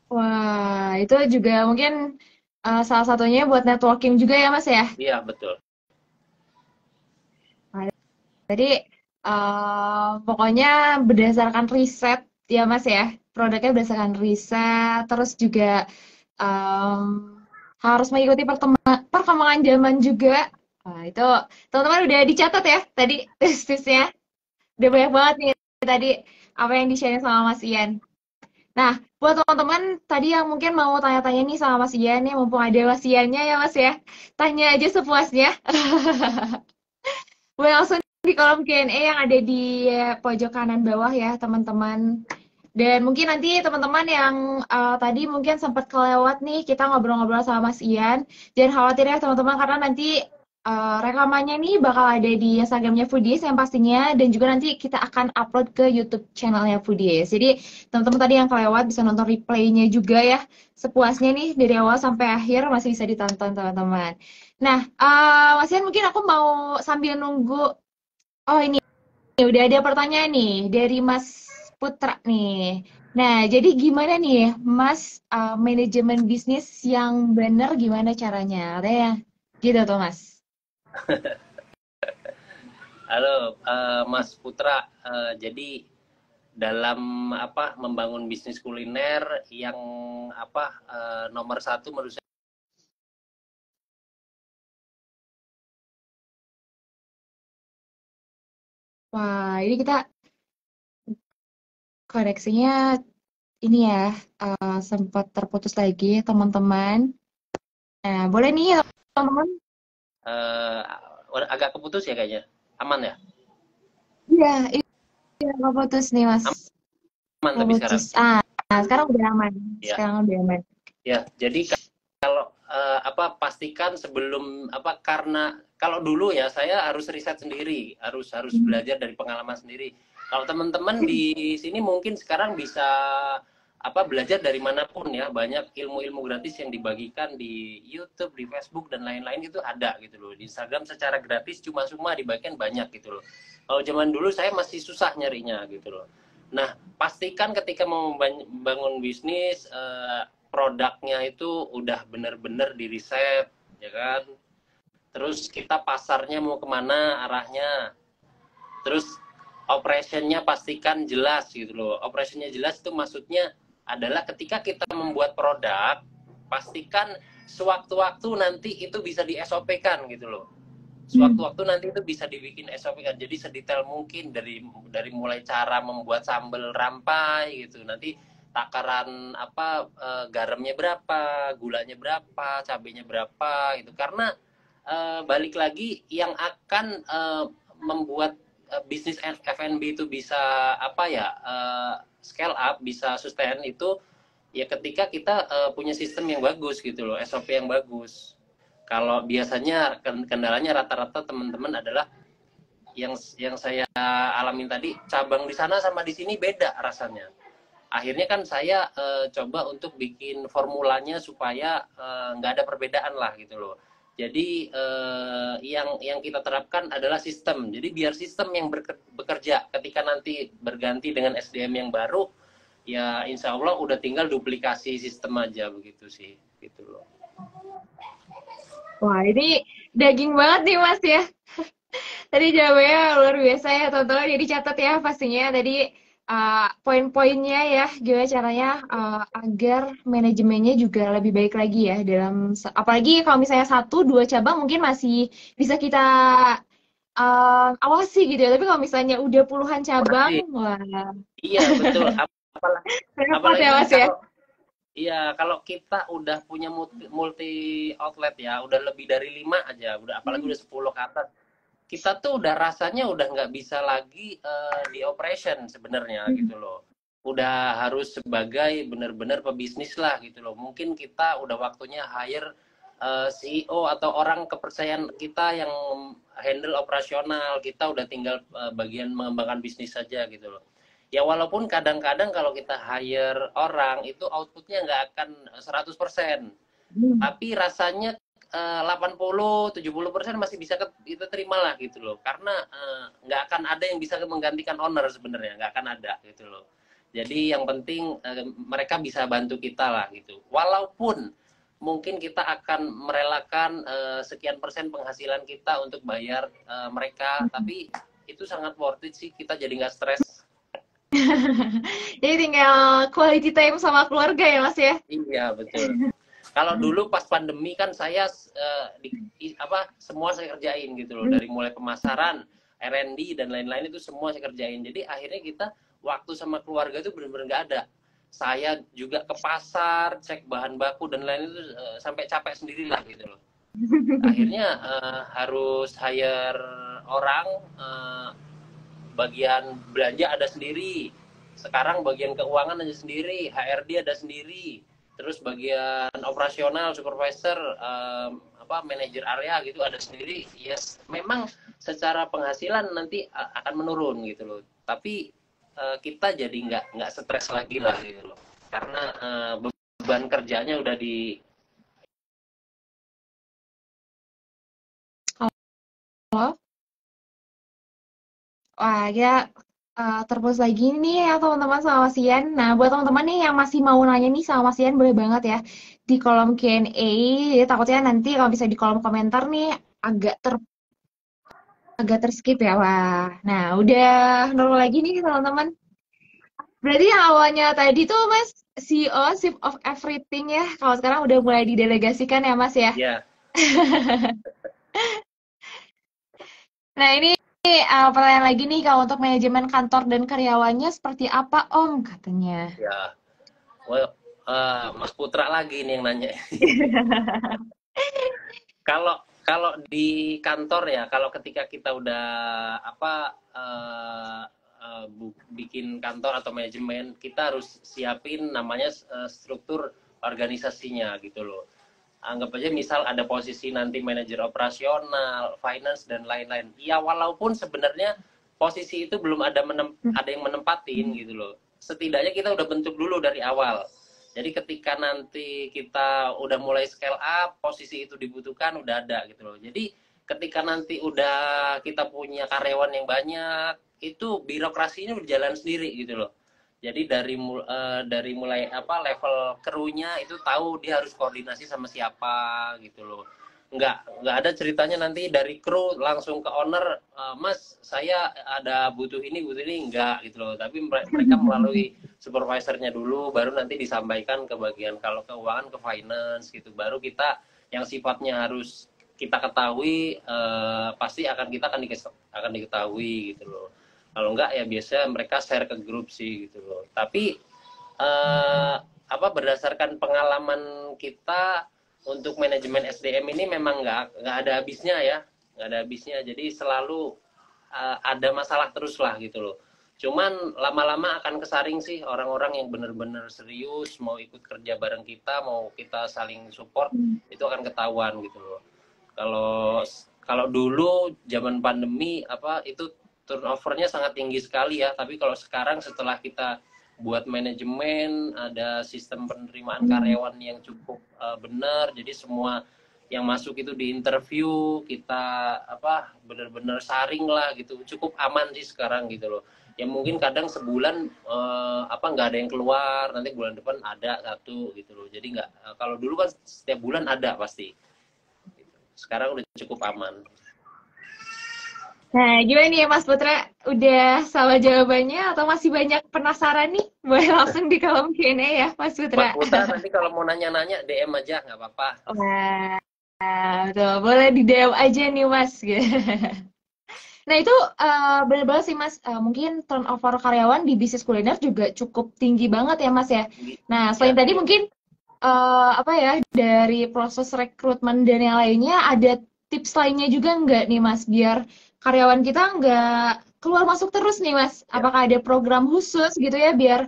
Wah, itu juga mungkin salah satunya buat networking juga ya Mas ya. Iya betul. Jadi pokoknya berdasarkan riset ya Mas ya, produknya berdasarkan riset, terus juga em, harus mengikuti perkembangan zaman juga. Wah, itu teman-teman udah dicatat ya tadi tips-tipsnya. Udah banyak banget nih tadi apa yang di-share sama Mas Ian. Nah, buat teman-teman tadi yang mungkin mau tanya-tanya nih sama Mas Ian ya, mumpung ada Mas Iannya ya Mas ya, tanya aja sepuasnya. Boleh langsung di kolom Q&A yang ada di pojok kanan bawah ya teman-teman. Dan mungkin nanti teman-teman yang tadi mungkin sempat kelewat nih kita ngobrol-ngobrol sama Mas Ian. Jangan khawatir ya teman-teman karena nanti rekamannya nih bakal ada di Instagramnya Foodies yang pastinya. Dan juga nanti kita akan upload ke YouTube channelnya Foodies. Jadi teman-teman tadi yang kelewat bisa nonton replaynya juga ya. Sepuasnya nih dari awal sampai akhir masih bisa ditonton teman-teman. Nah, Mas Ian mungkin aku mau sambil nunggu. Oh ini udah ada pertanyaan nih dari Mas Putra nih. Nah, jadi gimana nih Mas manajemen bisnis yang benar gimana caranya? Katanya gitu tuh Mas. Halo Mas Putra, jadi dalam membangun bisnis kuliner yang nomor satu menurut saya. Wah, ini kita koneksinya ini ya sempat terputus lagi teman-teman. Nah, boleh nih teman-teman. Agak keputus ya kayaknya, aman ya? Iya, iya keputus nih Mas. Aman tapi sekarang. Sekarang udah aman. Ya. Sekarang udah aman. Ya, jadi kalau pastikan sebelum karena kalau dulu ya saya harus riset sendiri, harus belajar dari pengalaman sendiri. Kalau teman-teman di sini mungkin sekarang bisa belajar dari manapun ya, banyak ilmu-ilmu gratis yang dibagikan di YouTube, di Facebook dan lain-lain itu ada gitu loh. Di Instagram secara gratis cuma dibagikan banyak gitu loh. Kalau zaman dulu saya masih susah nyarinya gitu loh. Nah, pastikan ketika mau membangun bisnis produknya itu udah benar-benar diriset, ya kan? Terus kita pasarnya mau kemana arahnya? Terus operationnya pastikan jelas gitu loh. Operationnya jelas itu maksudnya adalah ketika kita membuat produk, pastikan sewaktu-waktu nanti itu bisa di SOP-kan gitu loh. Sewaktu-waktu nanti itu bisa dibikin SOP kan. Jadi sedetail mungkin dari mulai cara membuat sambal rampai gitu. Nanti takaran apa garamnya berapa, gulanya berapa, cabenya berapa gitu. Karena balik lagi yang akan membuat bisnis F&B itu bisa apa ya scale up, bisa sustain itu ya ketika kita punya sistem yang bagus gitu loh, SOP yang bagus. Kalau biasanya kendalanya rata-rata teman-teman adalah yang saya alamin tadi, cabang di sana sama di sini beda rasanya. Akhirnya kan saya coba untuk bikin formulanya supaya nggak ada perbedaan lah gitu loh. Jadi yang kita terapkan adalah sistem. Jadi biar sistem yang bekerja ketika nanti berganti dengan SDM yang baru, ya insya Allah udah tinggal duplikasi sistem aja begitu sih, gitu loh. Wah, ini daging banget nih Mas ya. Tadi jawabannya luar biasa ya teman-teman. Jadi catat ya pastinya tadi poin-poinnya ya gimana caranya agar manajemennya juga lebih baik lagi ya dalam apalagi kalau misalnya satu dua cabang mungkin masih bisa kita awasi gitu ya. Tapi kalau misalnya udah puluhan cabang, Masih, wah iya betul. Apalagi, repot ya apalagi Mas ya. kalau iya, kalau kita udah punya multi outlet ya, udah lebih dari 5 aja, udah apalagi udah 10 ke atas. Kita tuh udah rasanya udah nggak bisa lagi di operation sebenarnya gitu loh. Udah harus sebagai benar-benar pebisnis lah gitu loh. Mungkin kita udah waktunya hire CEO atau orang kepercayaan kita yang handle operasional. Kita udah tinggal bagian mengembangkan bisnis saja gitu loh. Ya walaupun kadang-kadang kalau kita hire orang itu outputnya nggak akan 100%, tapi rasanya 80-70% masih bisa kita terima lah gitu loh, karena nggak akan ada yang bisa menggantikan owner sebenarnya, nggak akan ada gitu loh. Jadi yang penting mereka bisa bantu kita lah gitu, walaupun mungkin kita akan merelakan sekian persen penghasilan kita untuk bayar mereka, tapi itu sangat worth it sih, kita jadi nggak stres. Jadi tinggal quality time sama keluarga ya Mas ya. Iya betul. Kalau dulu pas pandemi kan saya semua saya kerjain gitu loh, dari mulai pemasaran, R&D dan lain-lain itu semua saya kerjain. Jadi akhirnya kita waktu sama keluarga itu benar-benar nggak ada. Saya juga ke pasar, cek bahan baku dan lain itu sampai capek sendirilah gitu loh. Akhirnya harus hire orang, bagian belanja ada sendiri. Sekarang bagian keuangan ada sendiri, HRD ada sendiri. Terus bagian operasional, supervisor, manajer area gitu ada sendiri. Yes, memang secara penghasilan nanti akan menurun gitu loh. Tapi kita jadi nggak stres lagi lah gitu loh. Karena beban kerjanya udah di. Halo? Wah, ya terputus lagi nih ya teman-teman sama Mas Ian. Nah, buat teman-teman nih yang masih mau nanya nih sama Mas Ian boleh banget ya di kolom Q&A. Jadi takutnya nanti kalau bisa di kolom komentar nih agak agak terskip ya. Wah, nah udah normal lagi nih teman-teman. Berarti yang awalnya tadi tuh Mas CEO, Chief of Everything ya. Kalau sekarang udah mulai didelegasikan ya Mas ya. Ya. Nah ini pertanyaan lagi nih kalau untuk manajemen kantor dan karyawannya seperti apa Om katanya. Ya, well, Mas Putra lagi nih yang nanya. Kalau kalau di kantor ya, kalau ketika kita udah bikin kantor atau manajemen, kita harus siapin namanya struktur organisasinya gitu loh. Anggap aja misal ada posisi nanti manajer operasional, finance dan lain-lain. Ya walaupun sebenarnya posisi itu belum ada yang menempatin gitu loh. Setidaknya kita udah bentuk dulu dari awal. Jadi ketika nanti kita udah mulai scale up, posisi itu dibutuhkan udah ada gitu loh. Jadi ketika nanti udah kita punya karyawan yang banyak, itu birokrasinya berjalan sendiri gitu loh. Jadi dari mulai level krunya itu tahu dia harus koordinasi sama siapa gitu loh. nggak ada ceritanya nanti dari kru langsung ke owner, Mas saya ada butuh ini enggak gitu loh, tapi mereka melalui supervisornya dulu, baru nanti disampaikan ke bagian kalau keuangan ke finance gitu, baru kita yang sifatnya harus kita ketahui, pasti akan diketahui gitu loh. Kalau enggak ya biasa mereka share ke grup sih gitu loh. Tapi apa berdasarkan pengalaman kita untuk manajemen SDM ini memang nggak ada habisnya ya, nggak ada habisnya. Jadi selalu ada masalah terus lah gitu loh. Cuman lama-lama akan kesaring sih orang-orang yang benar-benar serius mau ikut kerja bareng kita, mau kita saling support, itu akan ketahuan gitu loh. Kalau kalau dulu zaman pandemi apa itu turnovernya sangat tinggi sekali ya, tapi kalau sekarang setelah kita buat manajemen, ada sistem penerimaan karyawan yang cukup benar, jadi semua yang masuk itu di interview, kita apa benar-benar saring lah gitu, cukup aman sih sekarang gitu loh. Ya mungkin kadang sebulan apa nggak ada yang keluar, nanti bulan depan ada satu gitu loh. Jadi nggak, kalau dulu kan setiap bulan ada pasti. Sekarang udah cukup aman. Nah, gimana nih ya Mas Putra? Udah sama jawabannya atau masih banyak penasaran nih? Boleh langsung di kolom Q&A ya, Mas Mas Putra. Putra nanti kalau mau nanya-nanya DM aja nggak apa-apa. Wah, betul. Boleh di DM aja nih Mas. Nah itu bener-bener sih Mas, mungkin turnover karyawan di bisnis kuliner juga cukup tinggi banget ya Mas ya. Nah selain Ya, tadi mungkin apa ya dari proses rekrutmen dan yang lainnya ada tips lainnya juga nggak nih Mas biar karyawan kita nggak keluar masuk terus nih Mas? ya. Apakah ada program khusus gitu ya biar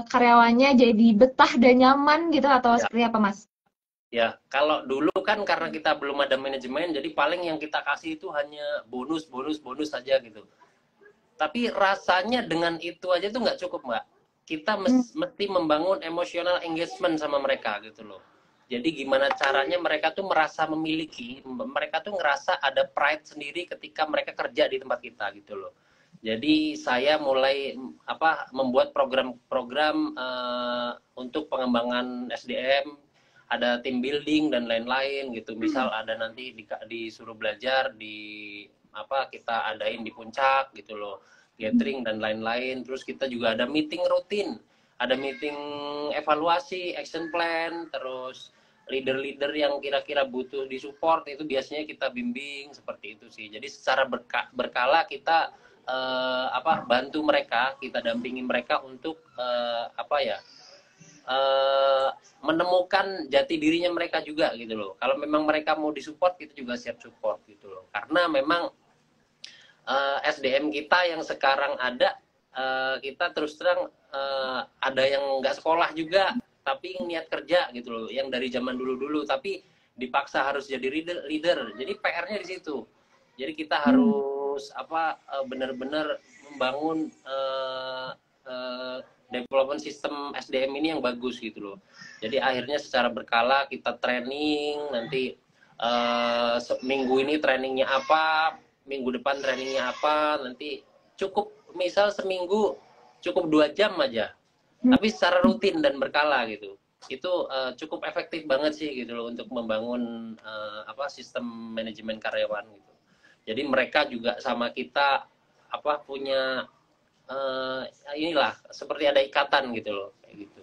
karyawannya jadi betah dan nyaman gitu atau Ya. seperti apa Mas? Ya, kalau dulu kan karena kita belum ada manajemen, jadi paling yang kita kasih itu hanya bonus, bonus, bonus saja gitu. Tapi rasanya dengan itu aja tuh nggak cukup, Mbak. Kita mesti membangun emotional engagement sama mereka gitu loh. Jadi gimana caranya mereka tuh merasa memiliki, mereka tuh ngerasa ada pride sendiri ketika mereka kerja di tempat kita gitu loh. Jadi saya mulai apa membuat program-program untuk pengembangan SDM, ada tim building dan lain-lain gitu. Misal ada nanti disuruh belajar di apa kita adain di puncak gitu loh, gathering dan lain-lain. Terus kita juga ada meeting rutin, ada meeting evaluasi, action plan, terus leader-leader yang kira-kira butuh disupport itu biasanya kita bimbing seperti itu sih. Jadi secara berkala kita apa bantu mereka, kita dampingi mereka untuk apa ya menemukan jati dirinya mereka juga gitu loh. Kalau memang mereka mau disupport, kita juga siap support gitu loh. Karena memang SDM kita yang sekarang ada, kita terus terang ada yang nggak sekolah juga, tapi niat kerja gitu loh. Yang dari zaman dulu-dulu, tapi dipaksa harus jadi leader. Jadi PR-nya di situ. Jadi kita harus apa benar-benar membangun development sistem SDM ini yang bagus gitu loh. Jadi akhirnya secara berkala kita training, nanti minggu ini trainingnya apa, minggu depan trainingnya apa, nanti cukup misal seminggu cukup 2 jam aja, tapi secara rutin dan berkala gitu. Itu cukup efektif banget sih gitu loh untuk membangun apa sistem manajemen karyawan gitu. Jadi mereka juga sama kita apa punya inilah seperti ada ikatan gitu loh kayak gitu.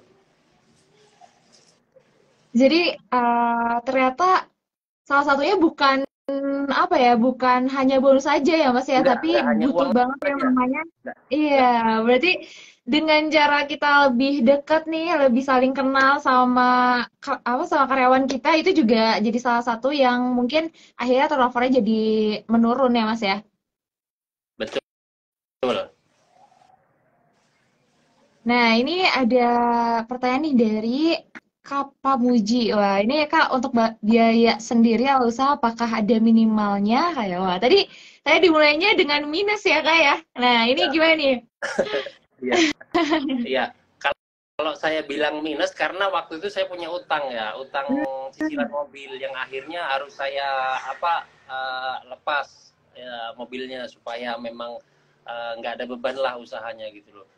Jadi ternyata salah satunya bukan apa ya, bukan hanya bonus saja ya Mas ya, tapi Nggak hanya butuh uang banget yang aja. namanya. Nggak, Iya, nggak. berarti dengan cara kita lebih dekat nih, lebih saling kenal sama apa sama karyawan kita itu juga jadi salah satu yang mungkin akhirnya turnovernya jadi menurun ya Mas ya. Betul. Nah, ini ada pertanyaan nih dari Kak Pamuji. Wah, ini ya Kak untuk biaya sendiri atau usaha apakah ada minimalnya? Kayak wah, tadi saya dimulainya dengan minus ya Kak ya. Nah, ini Ya, gimana nih? iya. Iya. Kalau saya bilang minus karena waktu itu saya punya utang ya, utang cicilan mobil yang akhirnya harus saya apa lepas ya, mobilnya supaya memang nggak ada beban lah usahanya gitu loh.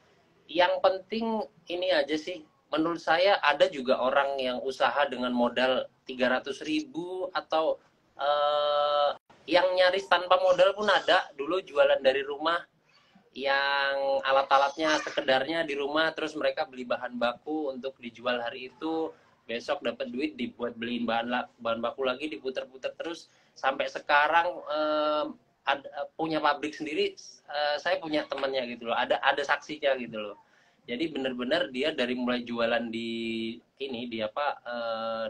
Yang penting ini aja sih, menurut saya ada juga orang yang usaha dengan modal 300.000 atau yang nyaris tanpa modal pun ada. Dulu jualan dari rumah yang alat-alatnya sekedarnya di rumah, terus mereka beli bahan baku untuk dijual hari itu, besok dapat duit dibuat beliin bahan baku lagi, diputer-puter terus sampai sekarang punya pabrik sendiri. Saya punya temannya gitu loh, ada saksinya gitu loh. Jadi benar-benar dia dari mulai jualan di apa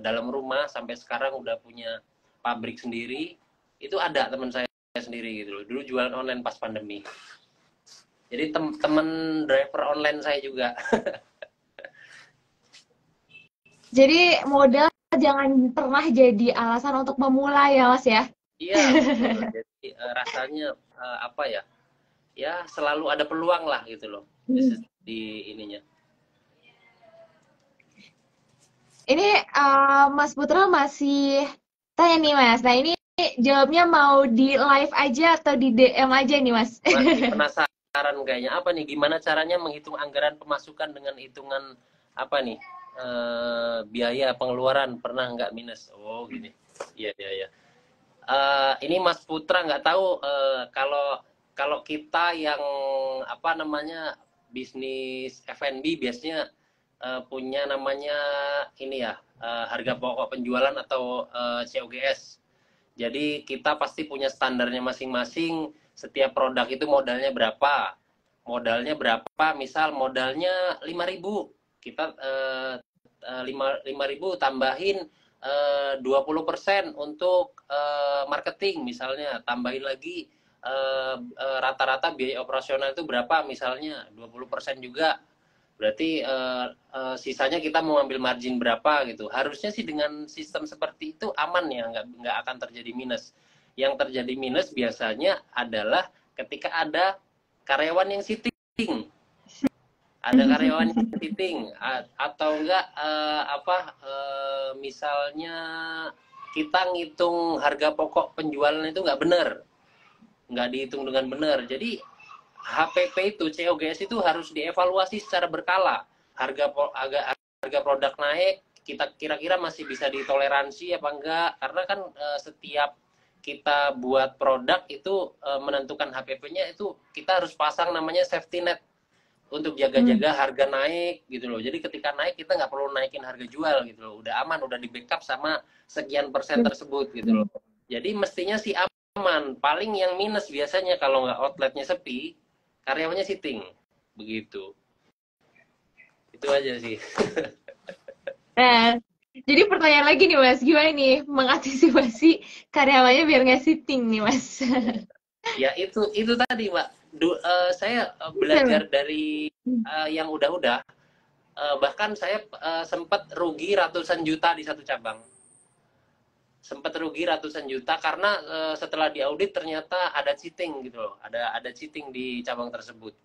dalam rumah sampai sekarang udah punya pabrik sendiri. Itu ada teman saya sendiri gitu loh, dulu jualan online pas pandemi. Jadi teman driver online saya juga. Jadi modal jangan pernah jadi alasan untuk memulai ya Mas ya. Iya, betul. Jadi rasanya apa ya? Ya selalu ada peluang lah gitu loh di ininya. Ini Mas Putra masih tanya nih Mas. Nah ini jawabnya mau di live aja atau di DM aja nih Mas? Masih penasaran kayaknya apa nih? Gimana caranya menghitung anggaran pemasukan dengan hitungan apa nih? Biaya pengeluaran pernah nggak minus? Oh gini. Iya iya iya. Ini Mas Putra nggak tahu kalau kita yang apa namanya bisnis F&B biasanya punya namanya ini ya harga pokok penjualan atau COGS. Jadi kita pasti punya standarnya masing-masing. Setiap produk itu modalnya berapa? Modalnya berapa? Misal modalnya 5.000, kita 5.000 tambahin 20% untuk marketing misalnya, tambahin lagi rata-rata biaya operasional itu berapa misalnya 20% juga, berarti sisanya kita mau ambil margin berapa gitu. Harusnya sih dengan sistem seperti itu aman ya, nggak akan terjadi minus. Yang terjadi minus biasanya adalah ketika ada karyawan yang sitting, atau enggak misalnya kita ngitung harga pokok penjualan itu nggak dihitung dengan benar. Jadi HPP itu COGS itu harus dievaluasi secara berkala. Harga produk naik, kita kira-kira masih bisa ditoleransi apa enggak, karena kan setiap kita buat produk itu menentukan HPP-nya itu kita harus pasang namanya safety net untuk jaga-jaga harga naik gitu loh. Jadi ketika naik kita nggak perlu naikin harga jual gitu loh. Udah aman, udah di backup sama sekian persen tersebut gitu loh. Jadi mestinya sih aman. Paling yang minus biasanya kalau nggak outletnya sepi, karyawannya sitting. Begitu. Itu aja sih. Jadi pertanyaan lagi nih Mas, gimana nih mengantisipasi karyawannya biar nggak sitting nih Mas? Ya itu tadi Mbak. Saya belajar dari yang udah-udah. Bahkan saya sempat rugi ratusan juta di satu cabang. Sempat rugi ratusan juta karena setelah diaudit ternyata ada cheating gitu loh. Ada cheating di cabang tersebut.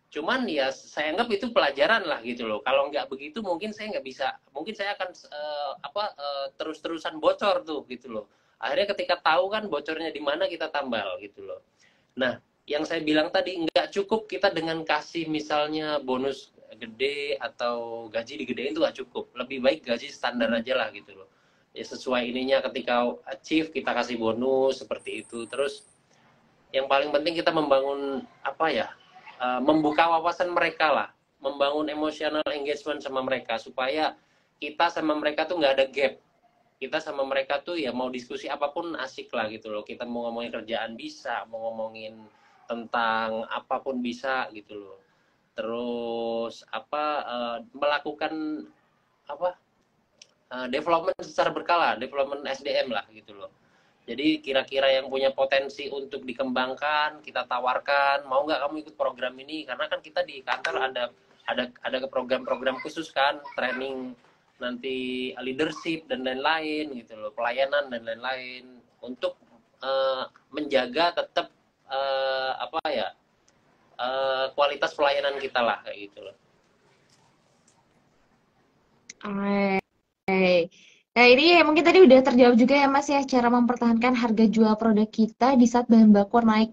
Cuman ya saya anggap itu pelajaran lah gitu loh. Kalau nggak begitu mungkin saya nggak bisa. Mungkin saya akan terus-terusan bocor tuh gitu loh. Akhirnya ketika tahu kan bocornya di mana kita tambal gitu loh. Nah, yang saya bilang tadi nggak cukup kita dengan kasih misalnya bonus gede atau gaji digedein itu nggak cukup. Lebih baik gaji standar aja lah gitu loh. Ya sesuai ininya, ketika achieve kita kasih bonus seperti itu. Terus yang paling penting kita membangun membuka wawasan mereka lah, membangun emotional engagement sama mereka supaya kita sama mereka tuh nggak ada gap. Kita sama mereka tuh ya mau diskusi apapun asik lah gitu loh. Kita mau ngomongin kerjaan bisa, mau ngomongin tentang apapun bisa gitu loh. Terus melakukan development secara berkala, development SDM lah gitu loh. Jadi kira-kira yang punya potensi untuk dikembangkan kita tawarkan, mau nggak kamu ikut program ini? Karena kan kita di kantor ada program-program khusus kan, training nanti leadership dan lain-lain gitu loh, pelayanan dan lain-lain untuk menjaga tetap kualitas pelayanan kita lah kayak gitu loh. Nah ini mungkin tadi udah terjawab juga ya Mas ya, cara mempertahankan harga jual produk kita di saat bahan baku naik.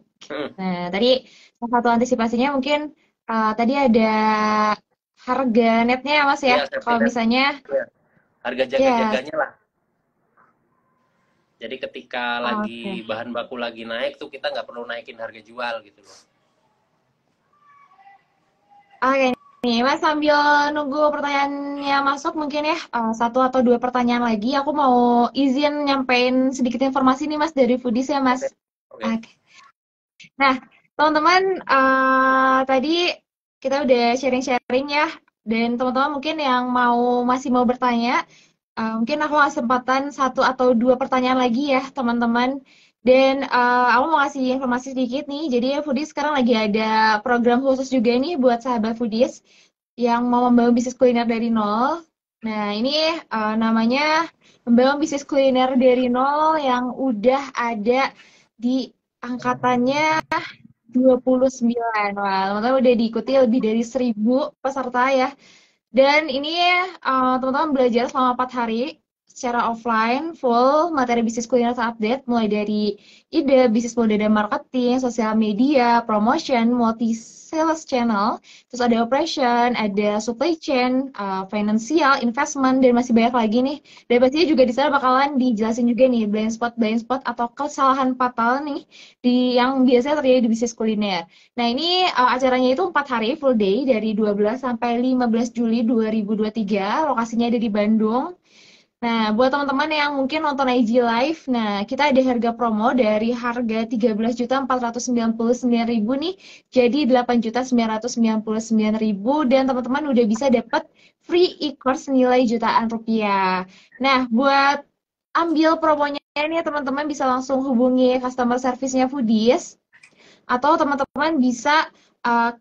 Nah tadi salah satu antisipasinya mungkin tadi ada harga netnya ya Mas ya. Iya, safety Kalau net. misalnya Iya. Harga ya, jaga-jaganya lah. Jadi ketika lagi oke. bahan baku lagi naik tuh kita nggak perlu naikin harga jual gitu loh. Oke nih, Mas sambil nunggu pertanyaannya masuk mungkin ya satu atau dua pertanyaan lagi. Aku mau izin nyampein sedikit informasi nih Mas dari Foodies ya Mas. Oke. Oke. Oke. Nah, teman-teman tadi kita udah sharing-sharing ya. Dan teman-teman mungkin yang masih mau bertanya, mungkin aku ngasih kesempatan satu atau dua pertanyaan lagi ya teman-teman. Dan aku mau ngasih informasi sedikit nih. Jadi Foodies sekarang lagi ada program khusus juga nih buat sahabat Foodies yang mau membangun bisnis kuliner dari nol. Nah, ini namanya membangun bisnis kuliner dari nol yang udah ada di angkatannya 29. Wah, teman-teman udah diikuti lebih dari 1.000 peserta ya. Dan ini teman-teman belajar selama 4 hari secara offline, full materi bisnis kuliner terupdate, mulai dari ide, bisnis model dan marketing, sosial media, promotion, multi sales channel, terus ada operation, ada supply chain, financial, investment, dan masih banyak lagi nih. Dan pastinya juga di sana bakalan dijelasin juga nih blind spot atau kesalahan fatal nih yang biasanya terjadi di bisnis kuliner. Nah, ini acaranya itu 4 hari full day dari 12 sampai 15 Juli 2023. Lokasinya ada di Bandung. Nah, buat teman-teman yang mungkin nonton IG Live, nah kita ada harga promo dari harga 13.499.000 nih jadi 8.999.000 dan teman-teman udah bisa dapat free e-course nilai jutaan rupiah. Nah, buat ambil promonya ini teman-teman bisa langsung hubungi customer service-nya Foodies atau teman-teman bisa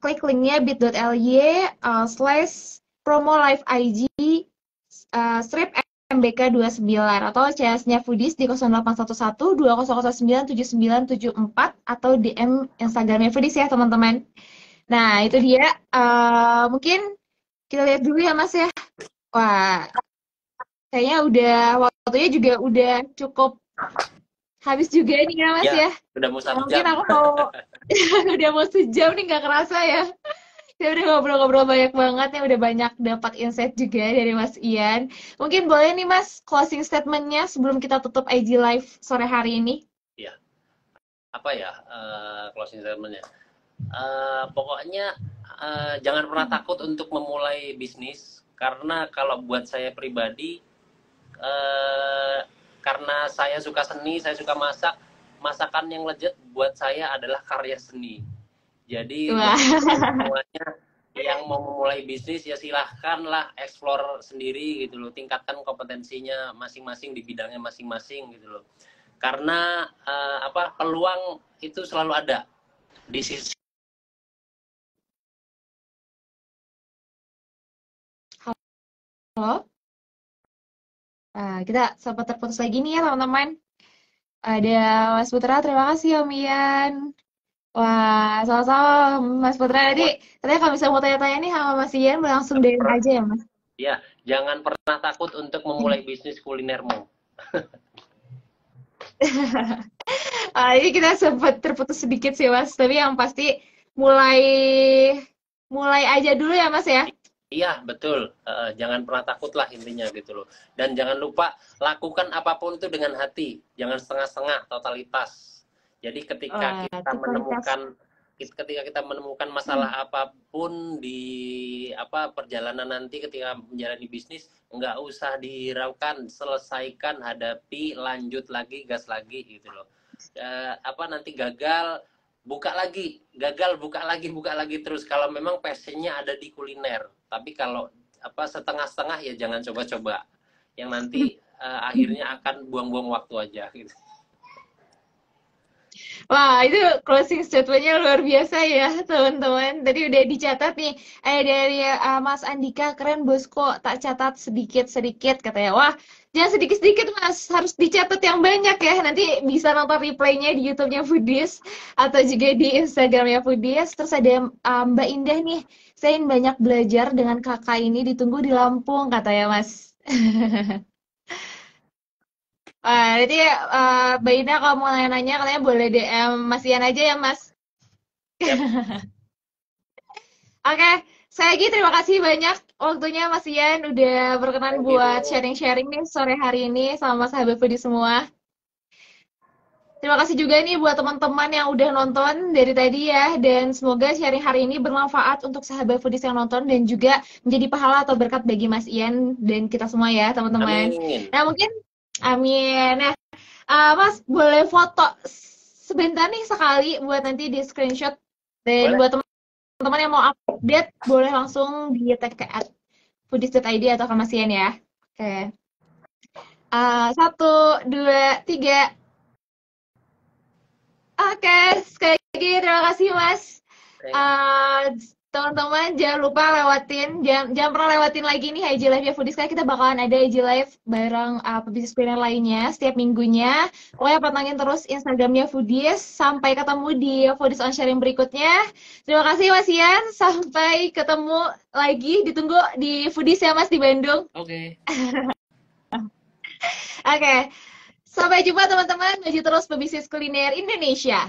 klik linknya bit.ly promo live IG strip MBK 29 atau CS-nya Foodies di 0811 2009 7974 atau DM Instagramnya Foodies ya teman-teman. Nah itu dia mungkin kita lihat dulu ya Mas ya. Wah kayaknya waktunya juga udah cukup habis juga nih ya Mas Ya, ya. udah mau Nah, satu mungkin jam. aku mau udah mau sejam nih nggak kerasa ya. Saya udah ngobrol-ngobrol banyak banget nih, udah banyak dapat insight juga dari Mas Ian. Mungkin boleh nih Mas closing statement-nya sebelum kita tutup IG Live sore hari ini. Ya, apa ya closing statementnya? Pokoknya jangan pernah takut untuk memulai bisnis karena kalau buat saya pribadi karena saya suka seni, saya suka masak, masakan yang legit buat saya adalah karya seni. Jadi Wah, buat teman-teman semuanya yang mau memulai bisnis ya silahkanlah explore sendiri gitu loh, tingkatkan kompetensinya masing-masing di bidangnya masing-masing gitu loh. Karena peluang itu selalu ada di sisi. halo. Nah, kita sempat terputus lagi nih ya teman-teman. Ada Mas Putra, terima kasih Om Ian. Wah, sama-sama Mas Putra. Tadi katanya kalau misalnya mau tanya-tanya nih sama Mas Ian, langsung DM aja ya Mas. Ya, jangan pernah takut untuk memulai bisnis kulinermu. Ini kita sempat terputus sedikit sih Mas, tapi yang pasti mulai mulai aja dulu ya Mas ya. Iya, betul. Jangan pernah takut lah intinya gitu loh. Dan jangan lupa lakukan apapun itu dengan hati, jangan setengah-setengah, totalitas. Jadi Wah, totalitas. ketika kita menemukan masalah apapun di perjalanan nanti ketika menjalani bisnis, nggak usah dihiraukan, selesaikan, hadapi, lanjut lagi, gas lagi gitu loh. Nanti gagal, buka lagi terus kalau memang passionnya ada di kuliner. Tapi kalau setengah-setengah ya jangan coba-coba yang nanti akhirnya akan buang-buang waktu aja gitu. Wah, itu closing statement-nya luar biasa ya, teman-teman. Tadi udah dicatat nih. Dari Mas Andika, keren bosku, tak catat sedikit-sedikit katanya. Wah, jangan sedikit-sedikit Mas, harus dicatat yang banyak ya. Nanti bisa nonton replaynya di YouTube-nya Foodies atau juga di Instagram-nya Foodies. Terus ada Mbak Indah nih, saya ingin banyak belajar dengan kakak ini, ditunggu di Lampung katanya Mas. Jadi Mbak Indah kalau mau nanya-nanya katanya boleh DM Mas Ian aja ya Mas. Yap. Oke, Sekali lagi terima kasih banyak waktunya Mas Ian udah berkenan Thank buat you. sharing-sharing nih sore hari ini sama sahabat Foodie semua. Terima kasih juga nih buat teman-teman yang udah nonton dari tadi ya, dan semoga sharing hari ini bermanfaat untuk sahabat Foodies yang nonton dan juga menjadi pahala atau berkat bagi Mas Ian dan kita semua ya teman-teman. Amin. Nah mungkin, amin. Nah Mas boleh foto sebentar nih sekali buat nanti di screenshot, dan Boleh? buat teman-teman yang mau update boleh langsung di tag ke @foodies.id atau ke Mas Ian ya. Oke. Satu, dua, tiga. Oke, sekali lagi terima kasih Mas. Eh, Teman-teman jangan lupa jangan pernah lewatin lagi nih IG Live ya Foodies, karena kita bakalan ada IG Live bareng pebisnis kuliner lainnya setiap minggunya. Pokoknya pantengin terus Instagramnya Foodies. Sampai ketemu di Foodies on Sharing berikutnya. Terima kasih Mas Ian. Sampai ketemu lagi. Ditunggu di Foodies ya Mas di Bandung. Oke. Oke. Sampai jumpa teman-teman. Maju terus pebisnis kuliner Indonesia.